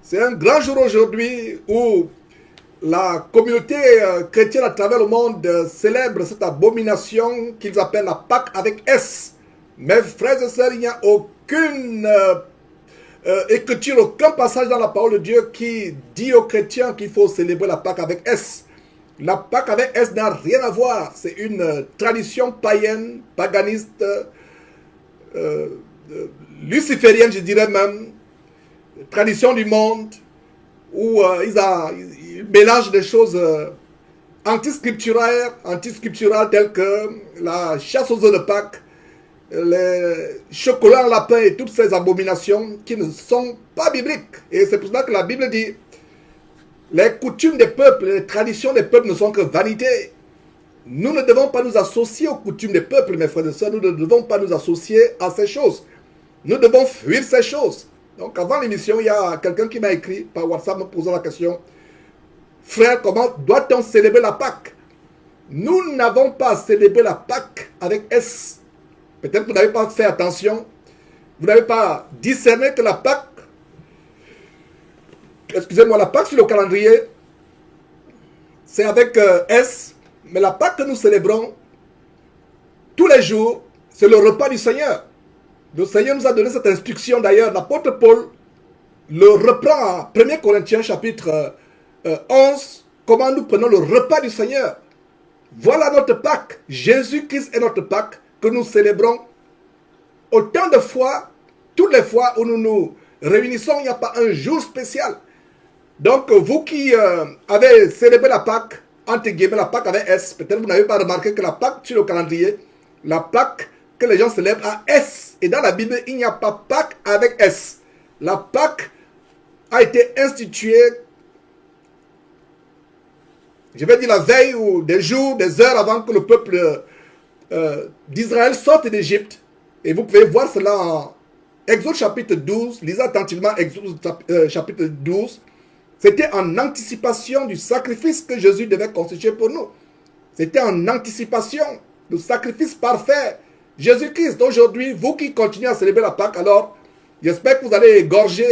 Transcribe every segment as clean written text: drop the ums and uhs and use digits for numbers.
C'est un grand jour aujourd'hui où la communauté chrétienne à travers le monde célèbre cette abomination qu'ils appellent la Pâque avec S. Mes frères et sœurs, il n'y a aucune écriture, aucun passage dans la parole de Dieu qui dit aux chrétiens qu'il faut célébrer la Pâque avec S. La Pâque avec S n'a rien à voir. C'est une tradition païenne, paganiste, luciférienne, je dirais même, tradition du monde, où ils mélangent des choses antiscripturales telles que la chasse aux œufs de Pâques, les chocolats en lapin et toutes ces abominations qui ne sont pas bibliques. Et c'est pour ça que la Bible dit les coutumes des peuples, les traditions des peuples ne sont que vanité. Nous ne devons pas nous associer aux coutumes des peuples, mes frères et sœurs. Nous ne devons pas nous associer à ces choses. Nous devons fuir ces choses. Donc avant l'émission, il y a quelqu'un qui m'a écrit par WhatsApp me posant la question: frère, comment doit-on célébrer la Pâque? Nous n'avons pas célébré la Pâque avec S. Peut-être que vous n'avez pas fait attention. Vous n'avez pas discerné que la Pâque, excusez-moi, la Pâque sur le calendrier, c'est avec S. Mais la Pâque que nous célébrons tous les jours, c'est le repas du Seigneur. Le Seigneur nous a donné cette instruction d'ailleurs. L'apôtre Paul le reprend en 1 Corinthiens chapitre 11. Comment nous prenons le repas du Seigneur. Voilà notre Pâque. Jésus-Christ est notre Pâque que nous célébrons autant de fois, toutes les fois où nous nous réunissons. Il n'y a pas un jour spécial. Donc vous qui avez célébré la Pâque, entre guillemets la Pâque avec S, peut-être vous n'avez pas remarqué que la Pâque sur le calendrier, la Pâque que les gens célèbrent à S. Et dans la Bible, il n'y a pas Pâque avec S. La Pâque a été instituée, je vais dire la veille ou des jours, des heures avant que le peuple d'Israël sorte d'Égypte. Et vous pouvez voir cela en Exode chapitre 12. Lisez attentivement Exode chapitre 12. C'était en anticipation du sacrifice que Jésus devait constituer pour nous. C'était en anticipation du sacrifice parfait. Jésus-Christ, aujourd'hui, vous qui continuez à célébrer la Pâque, alors j'espère que vous allez égorger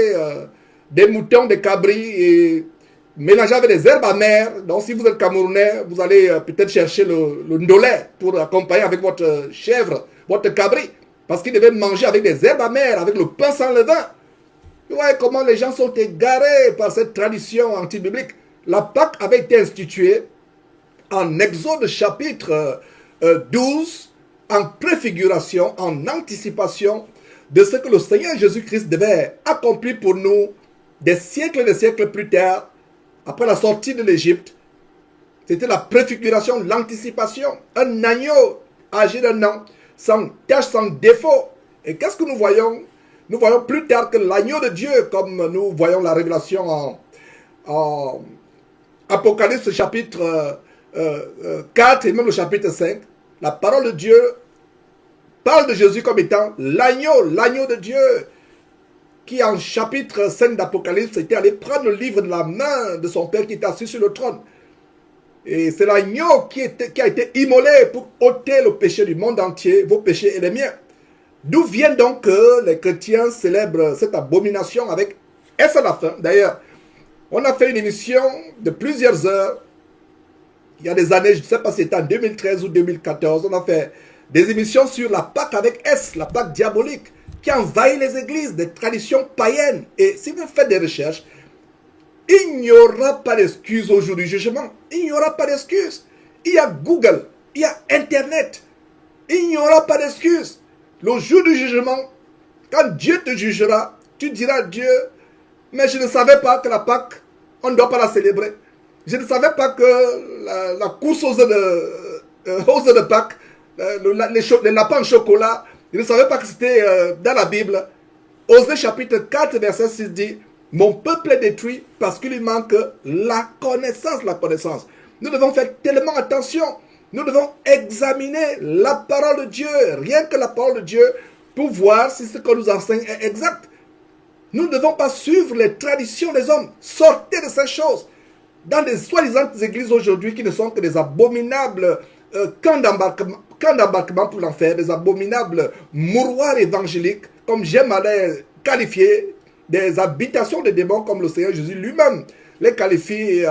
des moutons, des cabris et mélanger avec des herbes amères. Donc si vous êtes Camerounais, vous allez peut-être chercher le ndolé pour accompagner avec votre chèvre, votre cabri. Parce qu'il devait manger avec des herbes amères, avec le pain sans levain. Vous voyez comment les gens sont égarés par cette tradition anti-biblique. La Pâque avait été instituée en Exode chapitre 12, en préfiguration, en anticipation de ce que le Seigneur Jésus-Christ devait accomplir pour nous des siècles plus tard, après la sortie de l'Égypte. C'était la préfiguration, l'anticipation. Un agneau âgé d'un an, sans tache, sans défaut. Et qu'est-ce que nous voyons? Nous voyons plus tard que l'agneau de Dieu, comme nous voyons la révélation en Apocalypse chapitre 4 et même le chapitre 5. La parole de Dieu parle de Jésus comme étant l'agneau de Dieu, qui en chapitre 5 d'Apocalypse était allé prendre le livre de la main de son Père qui est assis sur le trône. Et c'est l'agneau qui a été immolé pour ôter le péché du monde entier, vos péchés et les miens. D'où vient donc que les chrétiens célèbrent cette abomination avec S à la fin. D'ailleurs, on a fait une émission de plusieurs heures, il y a des années, je ne sais pas si c'était en 2013 ou 2014, on a fait des émissions sur la Pâque avec S, la Pâque diabolique, qui envahit les églises, des traditions païennes. Et si vous faites des recherches, il n'y aura pas d'excuse au jour du jugement. Il n'y aura pas d'excuse. Il y a Google, il y a Internet. Il n'y aura pas d'excuse. Le jour du jugement, quand Dieu te jugera, tu diras à Dieu: mais je ne savais pas que la Pâque, on ne doit pas la célébrer. Je ne savais pas que la course aux œufs de Pâques, les lapins en chocolat, je ne savais pas que c'était dans la Bible. Osée chapitre 4 verset 6 dit: mon peuple est détruit parce qu'il lui manque la connaissance, Nous devons faire tellement attention. Nous devons examiner la parole de Dieu, rien que la parole de Dieu, pour voir si ce que nous enseigne est exact. Nous ne devons pas suivre les traditions des hommes. Sortez de ces choses. Dans des soi-disant églises aujourd'hui qui ne sont que des abominables camps d'embarquement pour l'enfer, des abominables mouroirs évangéliques, comme j'aime à les qualifier, des habitations des démons, comme le Seigneur Jésus lui-même les qualifie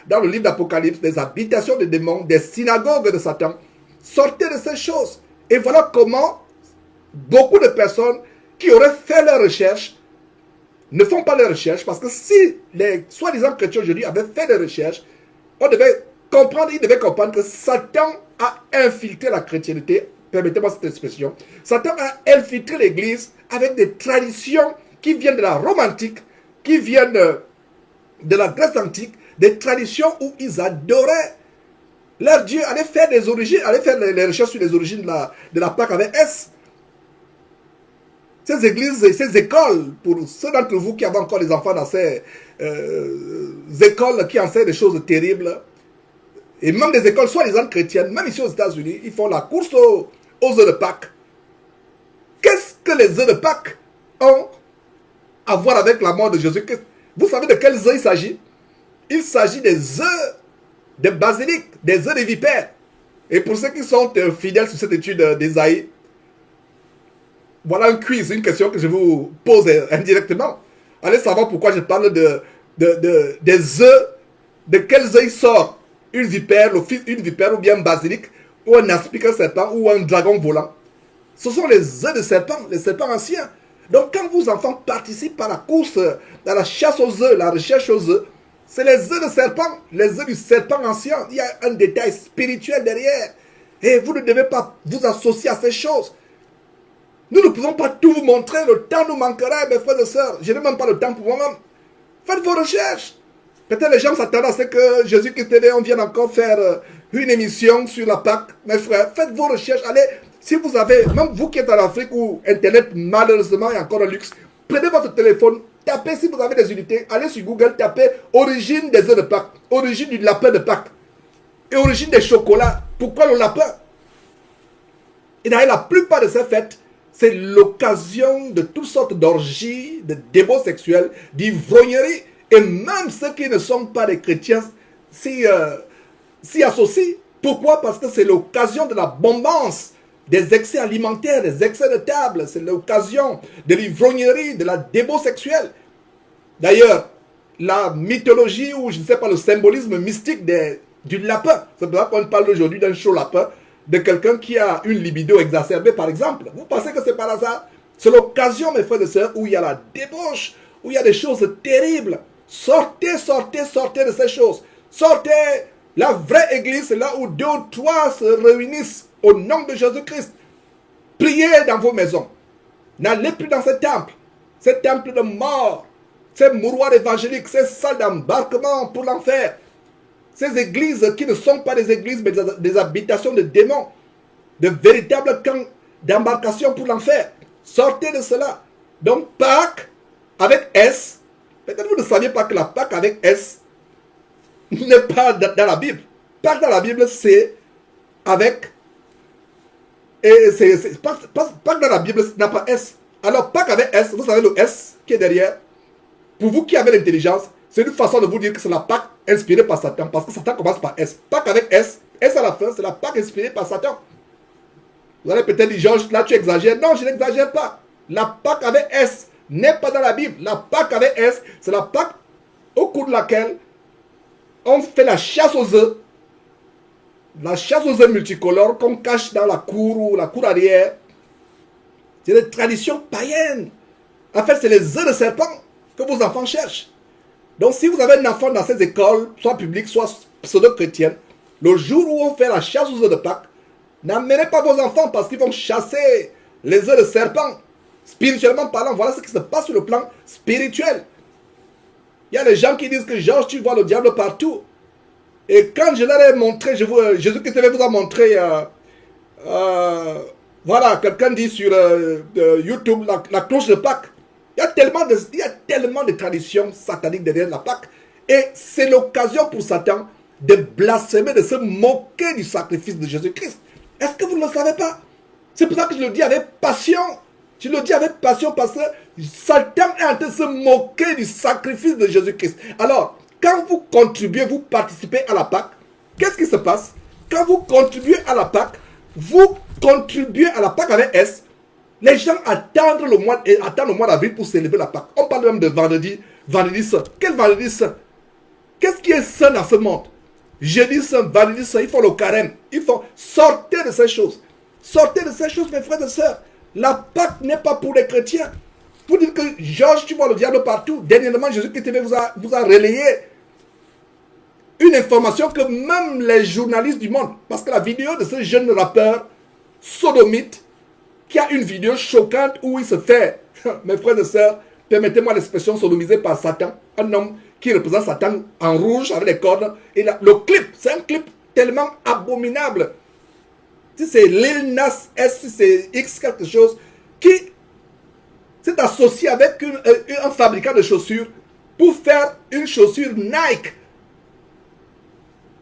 dans le livre d'Apocalypse, des habitations des démons, des synagogues de Satan. Sortez de ces choses. Et voilà comment beaucoup de personnes qui auraient fait leurs recherches ne font pas leurs recherches, parce que si les soi-disant chrétiens aujourd'hui avaient fait des recherches, on devait comprendre, ils devaient comprendre que Satan a infiltré la chrétienté, permettez-moi cette expression, Satan a infiltré l'église avec des traditions qui viennent de la Rome antique, qui viennent de la Grèce antique, des traditions où ils adoraient leur Dieu, allaient faire des origines, allaient faire les recherches sur les origines de la Pâque avec S. Ces églises et ces écoles, pour ceux d'entre vous qui avez encore des enfants dans ces écoles qui enseignent des choses terribles, et même des écoles soi-disant chrétiennes, même ici aux États-Unis, ils font la course aux œufs de Pâques. Qu'est-ce que les œufs de Pâques ont à voir avec la mort de Jésus-Christ? Vous savez de quels œufs il s'agit? Il s'agit des œufs de basilic, des œufs de vipères. Et pour ceux qui sont fidèles sur cette étude d'Ésaïe, voilà un quiz, une question que je vous pose indirectement. Allez savoir pourquoi je parle des œufs, de quels œufs il sort une vipère, le fils d'une vipère ou bien un basilic, ou un aspic, un serpent, ou un dragon volant. Ce sont les œufs de serpent, les serpents anciens. Donc quand vos enfants participent à la course, à la chasse aux œufs, la recherche aux œufs, c'est les œufs de serpent, les œufs du serpent ancien. Il y a un détail spirituel derrière. Et vous ne devez pas vous associer à ces choses. Nous ne pouvons pas tout vous montrer. Le temps nous manquera, mes frères et sœurs. Je n'ai même pas le temps pour moi-même. Faites vos recherches. Peut-être les gens s'attendent à ce que Jésus-Christ TV, on vienne encore faire une émission sur la Pâque. Mes frères, faites vos recherches. Allez, si vous avez, même vous qui êtes en Afrique où Internet malheureusement est encore un luxe, prenez votre téléphone, tapez si vous avez des unités, allez sur Google, tapez origine des œufs de Pâques, origine du lapin de Pâques et origine des chocolats. Pourquoi le lapin? Et d'ailleurs, la plupart de ces fêtes, c'est l'occasion de toutes sortes d'orgies, de débats sexuels, d'ivrogneries. Et même ceux qui ne sont pas des chrétiens s'y associent. Pourquoi? Parce que c'est l'occasion de l'abondance, des excès alimentaires, des excès de table. C'est l'occasion de l'ivrognerie, de la débat sexuelle. D'ailleurs, la mythologie ou je ne sais pas, le symbolisme mystique du lapin. C'est pour ça qu'on parle aujourd'hui d'un chaud lapin, de quelqu'un qui a une libido exacerbée par exemple. Vous pensez que c'est par hasard? C'est l'occasion, mes frères et sœurs, où il y a la débauche, où il y a des choses terribles. Sortez, sortez, sortez de ces choses. Sortez. La vraie église, c'est là où 2 ou 3 se réunissent au nom de Jésus-Christ. Priez dans vos maisons. N'allez plus dans ces temples de mort, ces mouroirs évangéliques, ces salles d'embarquement pour l'enfer. Ces églises qui ne sont pas des églises, mais des habitations de démons, de véritables camps d'embarcation pour l'enfer. Sortez de cela. Donc Pâques avec S, peut-être vous ne saviez pas que la Pâque avec S n'est pas dans la Bible. Pâques dans la Bible, c'est avec... Pâques dans la Bible n'a pas S. Alors Pâques avec S, vous savez le S qui est derrière. Pour vous qui avez l'intelligence, c'est une façon de vous dire que c'est la Pâque inspirée par Satan. Parce que Satan commence par S. Pâques avec S, S à la fin, c'est la Pâque inspirée par Satan. Vous allez peut-être dire, Georges, là tu exagères. Non, je n'exagère pas. La Pâque avec S n'est pas dans la Bible. La Pâque avec S, c'est la Pâque au cours de laquelle on fait la chasse aux œufs. La chasse aux œufs multicolores qu'on cache dans la cour ou la cour arrière. C'est des traditions païennes. En fait, c'est les œufs de serpent que vos enfants cherchent. Donc, si vous avez un enfant dans ces écoles, soit publiques, soit pseudo-chrétiennes, le jour où on fait la chasse aux œufs de Pâques, n'amenez pas vos enfants parce qu'ils vont chasser les œufs de serpent. Spirituellement parlant, voilà ce qui se passe sur le plan spirituel. Il y a des gens qui disent que Georges, tu vois le diable partout. Et quand je leur ai montré, Jésus-Christ vous a montré, voilà, quelqu'un dit sur YouTube, la cloche de Pâques. Il y a tellement de traditions sataniques derrière la Pâque. Et c'est l'occasion pour Satan de blasphémer, de se moquer du sacrifice de Jésus-Christ. Est-ce que vous ne le savez pas? C'est pour ça que je le dis avec passion. Je le dis avec passion parce que Satan est en train de se moquer du sacrifice de Jésus-Christ. Alors, quand vous contribuez, vous participez à la Pâque, qu'est-ce qui se passe? Quand vous contribuez à la Pâque, vous contribuez à la Pâque avec S, Les gens attendent le mois d'avril pour célébrer la Pâque. On parle même de vendredi saint. Quel vendredi saint? Qu'est-ce qui est saint dans ce monde? Jeudi saint, vendredi saint, il faut le carême. Il faut sortir de ces choses. Sortez de ces choses, mes frères et sœurs. La Pâque n'est pas pour les chrétiens. Pour dire que Georges, tu vois le diable partout. Dernièrement, Jésus-Christ vous a relayé une information que même les journalistes du monde, parce que la vidéo de ce jeune rappeur sodomite, qui a une vidéo choquante où il se fait, mes frères et sœurs, permettez-moi l'expression, sodomisé par Satan, un homme qui représente Satan en rouge avec les cordes. Et le clip, c'est un clip tellement abominable. Si c'est Lil Nas S, si c'est X quelque chose, qui s'est associé avec un fabricant de chaussures pour faire une chaussure Nike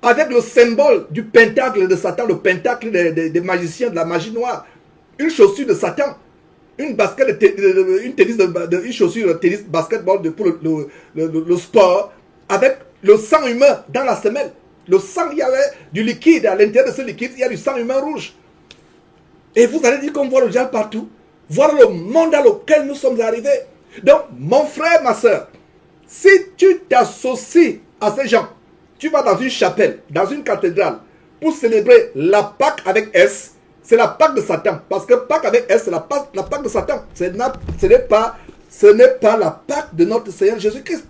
avec le symbole du pentacle de Satan, le pentacle des magiciens, de la magie noire. Une chaussure de Satan, une basket, une chaussure de tennis, basketball pour le sport, avec le sang humain dans la semelle. Le sang, il y avait du liquide, à l'intérieur de ce liquide, il y a du sang humain rouge. Et vous allez dire qu'on voit le diable partout. Voir le monde dans lequel nous sommes arrivés. Donc, mon frère, ma soeur, si tu t'associes à ces gens, tu vas dans une chapelle, dans une cathédrale, pour célébrer la Pâque avec S, c'est la Pâque de Satan. Parce que Pâque avec S, c'est la Pâque de Satan. Ce n'est pas la Pâque de notre Seigneur Jésus-Christ.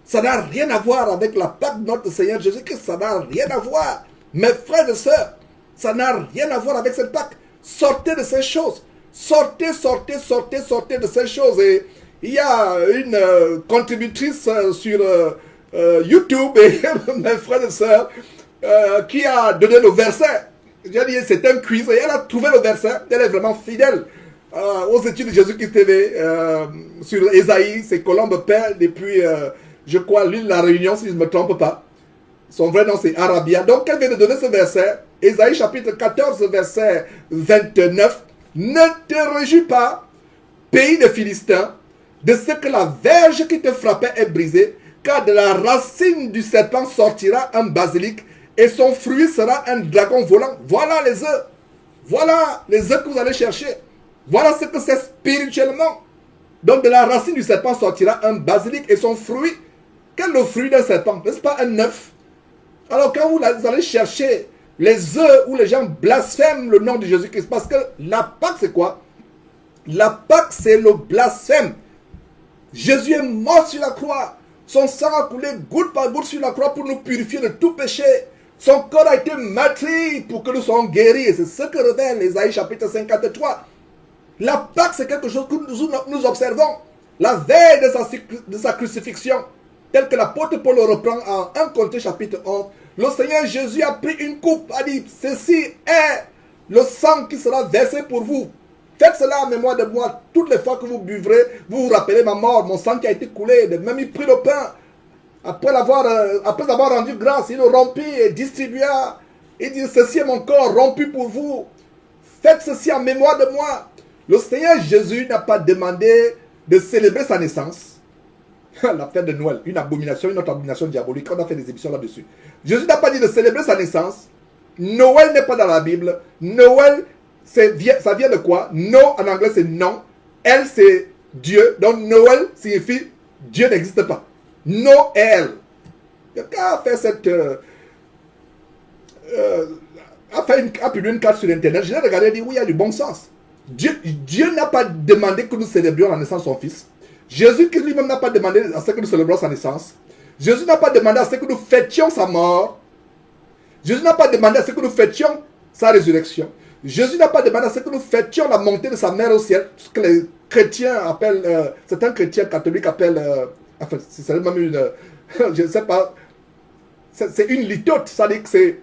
Ça n'a rien à voir avec la Pâque de notre Seigneur Jésus-Christ. Ça n'a rien à voir. Mes frères et sœurs, ça n'a rien à voir avec cette Pâque. Sortez de ces choses. Sortez de ces choses. Et il y a une contributrice sur YouTube, et mes frères et sœurs, qui a donné le verset. J'ai dit, c'est un quiz. Et elle a trouvé le verset. Elle est vraiment fidèle aux études de Jésus-Christ TV sur Ésaïe. C'est Colombe Père depuis, je crois, l'île de la Réunion, si je ne me trompe pas. Son vrai nom, c'est Arabia. Donc, elle vient de donner ce verset. Ésaïe chapitre 14, verset 29. Ne te réjouis pas, pays des Philistins, de ce que la verge qui te frappait est brisée, car de la racine du serpent sortira un basilic, et son fruit sera un dragon volant. Voilà les œufs. Voilà les œufs que vous allez chercher. Voilà ce que c'est spirituellement. Donc de la racine du serpent sortira un basilic, et son fruit, quel est le fruit d'un serpent? N'est-ce pas un œuf? Alors quand vous allez chercher les œufs où les gens blasphèment le nom de Jésus-Christ, parce que la Pâque c'est quoi? La Pâque c'est le blasphème. Jésus est mort sur la croix. Son sang a coulé goutte par goutte sur la croix pour nous purifier de tout péché. Son corps a été meurtri pour que nous soyons guéris. Et c'est ce que révèle Ésaïe chapitre 53. La Pâque c'est quelque chose que nous observons. La veille de sa crucifixion, tel que l'apôtre Paul le reprend en 1 Corinthiens chapitre 11, le Seigneur Jésus a pris une coupe, a dit, ceci est le sang qui sera versé pour vous. Faites cela en mémoire de moi. Toutes les fois que vous buvrez, vous vous rappelez ma mort, mon sang qui a été coulé. Même il prit le pain. Après avoir rendu grâce, il le rompit et distribua. Il dit, ceci est mon corps rompu pour vous. Faites ceci en mémoire de moi. Le Seigneur Jésus n'a pas demandé de célébrer sa naissance. La fête de Noël, une autre abomination diabolique. On a fait des émissions là-dessus. Jésus n'a pas dit de célébrer sa naissance. Noël n'est pas dans la Bible. Noël, ça vient de quoi? No en anglais c'est non. Elle c'est Dieu. Donc Noël signifie Dieu n'existe pas. Noël. Quelqu'un a fait cette... a publié une carte sur internet. Je l'ai regardé et dit oui, il y a du bon sens. Dieu n'a pas demandé que nous célébrions la naissance de son fils. Jésus-Christ lui-même n'a pas demandé à ce que nous célébrions sa naissance. Jésus n'a pas demandé à ce que nous fêtions sa mort. Jésus n'a pas demandé à ce que nous fêtions sa résurrection. Jésus n'a pas demandé à ce que nous fêtions la montée de sa mère au ciel. Ce que les chrétiens appellent, certains chrétiens catholiques appellent, enfin, c'est même une, je ne sais pas, c'est une litote. Ça dit que c'est,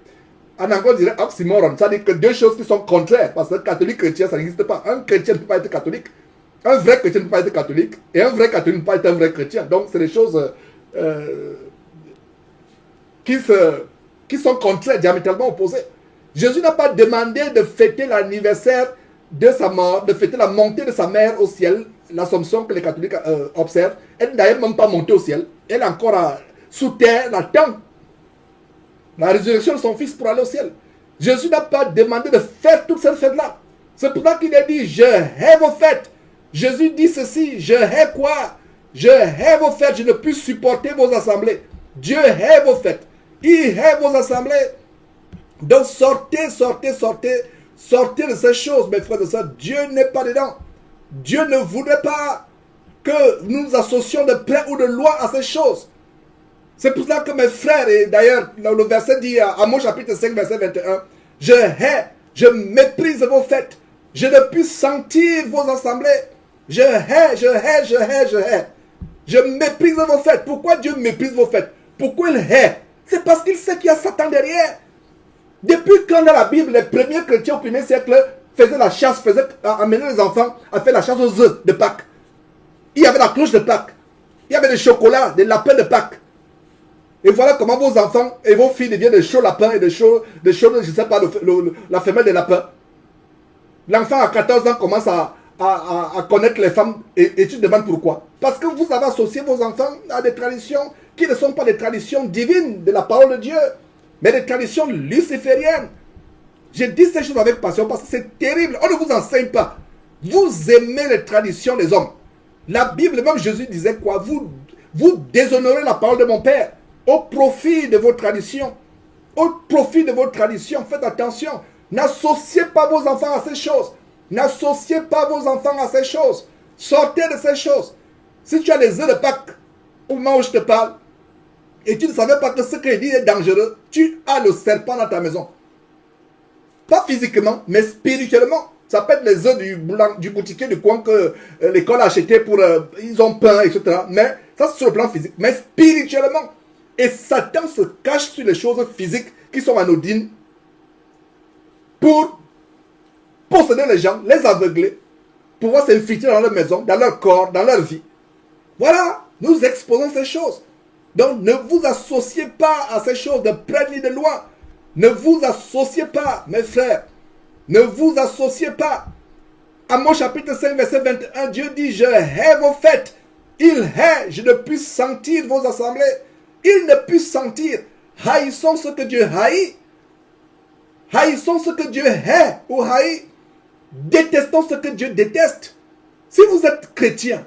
en anglais on dirait oxymoron. Ça dit que deux choses qui sont contraires. Parce que catholique chrétien, ça n'existe pas. Un chrétien ne peut pas être catholique. Un vrai chrétien ne peut pas être catholique. Et un vrai catholique ne peut pas être un vrai chrétien. Donc c'est des choses qui sont contraires, diamétralement opposées. Jésus n'a pas demandé de fêter l'anniversaire de sa mort, de fêter la montée de sa mère au ciel, l'Assomption que les catholiques observent. Elle n'est d'ailleurs même pas montée au ciel. Elle est encore sous terre, elle attend la résurrection de son fils pour aller au ciel. Jésus n'a pas demandé de faire toute cette fête-là. C'est pour ça qu'il a dit, je hais vos fêtes. Jésus dit ceci, je hais quoi? Je hais vos fêtes, je ne puis supporter vos assemblées. Dieu hait vos fêtes. Il hait vos assemblées. Donc sortez, sortez, sortez. Sortez de ces choses, mes frères et sœurs. Dieu n'est pas dedans. Dieu ne voudrait pas que nous nous associons de près ou de loin à ces choses. C'est pour cela que mes frères, et d'ailleurs, le verset dit à mon chapitre 5, verset 21, je hais, je méprise vos fêtes. Je ne puis sentir vos assemblées. Je hais, je hais, je hais, je hais. Je méprise vos fêtes. Pourquoi Dieu méprise vos fêtes? Pourquoi il hait? C'est parce qu'il sait qu'il y a Satan derrière. Depuis quand dans la Bible, les premiers chrétiens au 1er siècle faisaient la chasse, amenaient les enfants à faire la chasse aux œufs de Pâques. Il y avait la cloche de Pâques. Il y avait des chocolats, des lapins de Pâques. Et voilà comment vos enfants et vos filles deviennent des chauds lapins et des chauds, je ne sais pas, la femelle des lapins. L'enfant à 14 ans commence à connaître les femmes et tu te demandes pourquoi. Parce que vous avez associé vos enfants à des traditions qui ne sont pas des traditions divines de la parole de Dieu, mais des traditions lucifériennes. Je dis ces choses avec passion parce que c'est terrible. On ne vous enseigne pas. Vous aimez les traditions des hommes. La Bible, même Jésus disait quoi? Vous déshonorez la parole de mon Père au profit de vos traditions. Au profit de vos traditions. Faites attention. N'associez pas vos enfants à ces choses. N'associez pas vos enfants à ces choses. Sortez de ces choses. Si tu as les œufs de Pâques au moment où je te parle, et tu ne savais pas que ce qu'il dit est dangereux, tu as le serpent dans ta maison. Pas physiquement, mais spirituellement. Ça peut être les œufs du boutiquier du coin que l'école a acheté pour... ils ont peint, etc. Mais ça, c'est sur le plan physique. Mais spirituellement. Et Satan se cache sur les choses physiques qui sont anodines pour posséder les gens, les aveugler, pouvoir s'infiltrer dans leur maison, dans leur corps, dans leur vie. Voilà, nous exposons ces choses. Donc ne vous associez pas à ces choses de près ni de loin. Ne vous associez pas, mes frères. Ne vous associez pas. À mon chapitre 5, verset 21, Dieu dit, je hais vos fêtes. Il hait, je ne puis sentir vos assemblées. Il ne peut sentir. Haïssons ce que Dieu haït. Haïssons ce que Dieu hait ou haït. Détestons ce que Dieu déteste. Si vous êtes chrétien,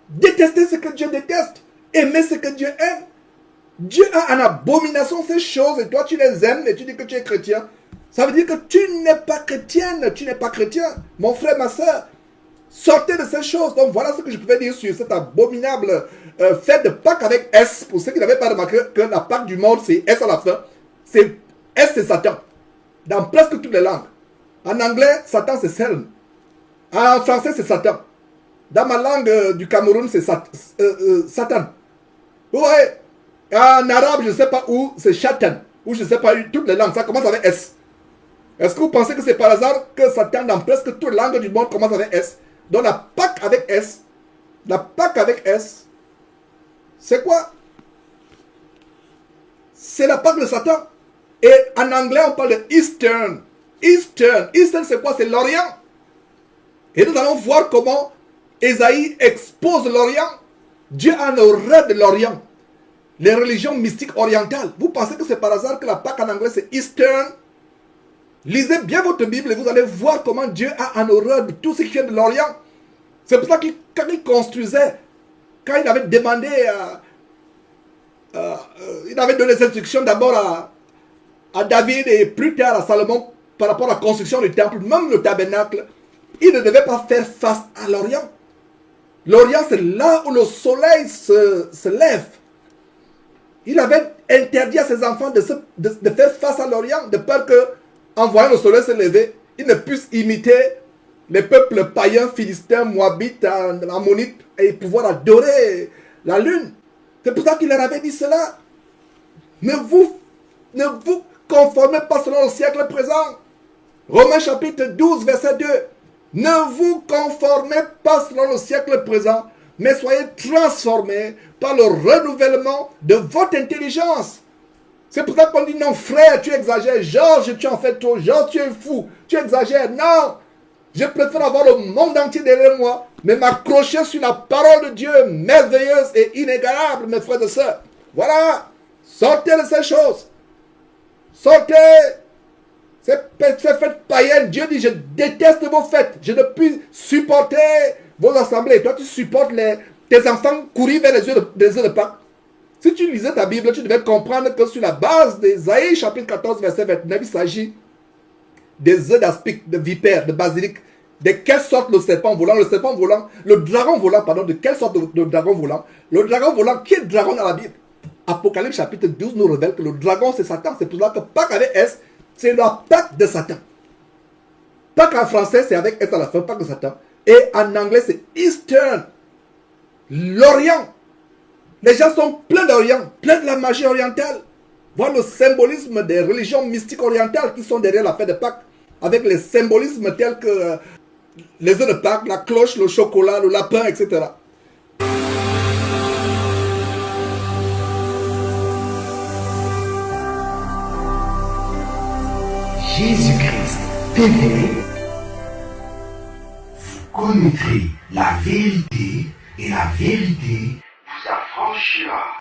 détestez ce que Dieu déteste. Aimez ce que Dieu aime. Dieu a en abomination ces choses et toi tu les aimes et tu dis que tu es chrétien. Ça veut dire que tu n'es pas chrétienne, tu n'es pas chrétien. Mon frère, ma soeur, sortez de ces choses. Donc voilà ce que je pouvais dire sur cette abominable fête de Pâques avec S. Pour ceux qui n'avaient pas remarqué que la Pâques du monde c'est S à la fin. S c'est Satan. Dans presque toutes les langues. En anglais, Satan c'est Selm. En français c'est Satan. Dans ma langue du Cameroun c'est Satan. Ouais. En arabe, je ne sais pas où, c'est Shatan. Ou je ne sais pas, toutes les langues, ça commence avec S. Est-ce que vous pensez que c'est par hasard que Satan, dans presque toutes les langues du monde, commence avec S? Donc la Pâque avec S, c'est quoi? C'est la Pâque de Satan. Et en anglais, on parle de Eastern. Eastern, c'est quoi? C'est l'Orient. Et nous allons voir comment Ésaïe expose l'Orient. Dieu a une horreur de l'Orient. Les religions mystiques orientales. Vous pensez que c'est par hasard que la Pâque en anglais c'est Eastern? Lisez bien votre Bible et vous allez voir comment Dieu a en horreur de tout ce qui vient de l'Orient. C'est pour ça que quand il construisait, quand il avait demandé, il avait donné les instructions d'abord à David et plus tard à Salomon par rapport à la construction du temple, même le tabernacle, il ne devait pas faire face à l'Orient. L'Orient c'est là où le soleil se lève. Il avait interdit à ses enfants de faire face à l'Orient, de peur que, en voyant le soleil se lever, ils ne puissent imiter les peuples païens, philistins, moabites, ammonites, et pouvoir adorer la lune. C'est pour ça qu'il leur avait dit cela. Ne vous conformez pas selon le siècle présent. Romains chapitre 12, verset 2. Ne vous conformez pas selon le siècle présent, mais soyez transformés par le renouvellement de votre intelligence. C'est pour ça qu'on dit non frère, tu exagères. Georges, tu en fais trop. Georges, tu es fou. Tu exagères. Non. Je préfère avoir le monde entier derrière moi, mais m'accrocher sur la parole de Dieu merveilleuse et inégalable, mes frères et sœurs. Voilà. Sortez de ces choses. Sortez. Ces fêtes païennes, Dieu dit, je déteste vos fêtes. Je ne puis supporter vos assemblées. Toi, tu supportes tes enfants courir vers les œufs de Pâques. Si tu lisais ta Bible, tu devais comprendre que sur la base d'Ésaïe, chapitre 14, verset 29, il s'agit des œufs d'aspic, de vipère, de basilic. De quelle sorte le serpent volant? Le dragon volant, pardon, de quelle sorte de dragon volant? Le dragon volant, qui est dragon dans la Bible? Apocalypse chapitre 12 nous révèle que le dragon c'est Satan. C'est pour ça que Pâques avec S, c'est la Pâques de Satan. Pâques en français, c'est avec S à la fin, Pâques de Satan. Et en anglais, c'est Eastern. L'Orient. Les gens sont pleins d'Orient, pleins de la magie orientale. Voilà le symbolisme des religions mystiques orientales qui sont derrière la fête de Pâques. Avec les symbolismes tels que les œufs de Pâques, la cloche, le chocolat, le lapin, etc. Jésus-Christ TV, vous connaîtrez la vérité et la vérité vous affranchira.